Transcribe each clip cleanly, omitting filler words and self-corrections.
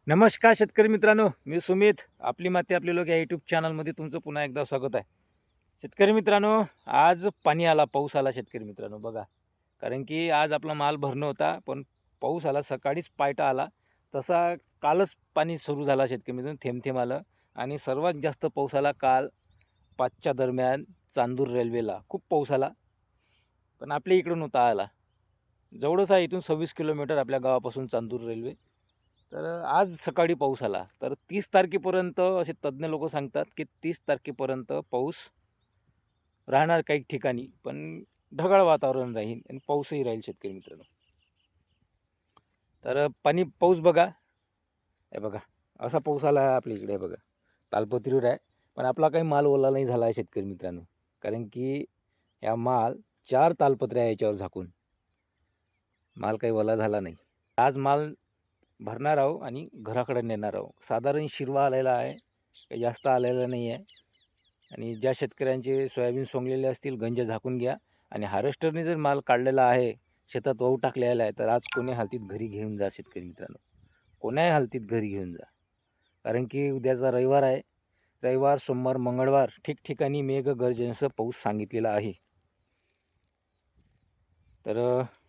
नमस्कार शेतकरी मित्रांनो, मी सुमित. आपली माती आपले लोक या यूट्यूब चॅनलमध्ये तुमचं पुन्हा एकदा स्वागत आहे. शेतकरी मित्रांनो, आज पाणी आला, पाऊस आला शेतकरी मित्रांनो बघा. कारण की आज आपला माल भरणं होता, पण पाऊस आला, सकाळीच पायटा आला. तसा कालच पाणी सुरू झाला शेतकरी मित्रांनो, थेंब आलं आणि सर्वात जास्त पाऊस आला काल 5च्या दरम्यान चांदूर रेल्वेला. खूप पाऊस आला, पण आपल्या इकडं नव्हता आला. जवळच आहे इथून 26 किलोमीटर आपल्या गावापासून चांदूर रेल्वे. तर आज सकाळी पाऊस आला. तर 30 तारखेपर्यंत असे तज्ज्ञ लोक सांगतात, की 30 तारखेपर्यंत पाऊस राहणार काही ठिकाणी, पण ढगाळ वातावरण राहील आणि पाऊसही राहील शेतकरी मित्रांनो. तर पाऊस बघा, हे बघा असा पाऊस आला आहे आपल्या इकडे बघा. तालपत्रीवर आहे, पण आपला काही माल ओला नाही झाला आहे शेतकरी मित्रांनो. कारण की या माल 4 तालपत्र्या आहे याच्यावर झाकून. माल काही ओला झाला नाही. आज माल भरणार आहो आणि घराकडे नेणार आहो. साधारण शिरवा आलेला आहे, काही जास्त आलेला नाही आहे. आणि ज्या शेतकऱ्यांचे सोयाबीन सोंगलेले असतील गंज झाकून घ्या. आणि हार्वेस्टरने जर माल काढलेला आहे, शेतात वाहू टाकलेला आहे, तर आज कोण्या हालतीत घरी घेऊन जा शेतकरी मित्रांनो. कोण्याही हालतीत घरी घेऊन जा. कारण की उद्याचा रविवार आहे. रविवार, सोमवार, मंगळवार ठिकठिकाणी मेघगर्जनेसह पाऊस सांगितलेला आहे. तर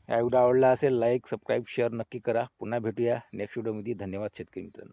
हा व्हिडिओ आवडला असेल, लाईक, सबस्क्राईब, शेअर नक्की करा. पुन्हा भेटूया नेक्स्ट व्हिडिओमध्ये. धन्यवाद शेतकरी मित्रांनो.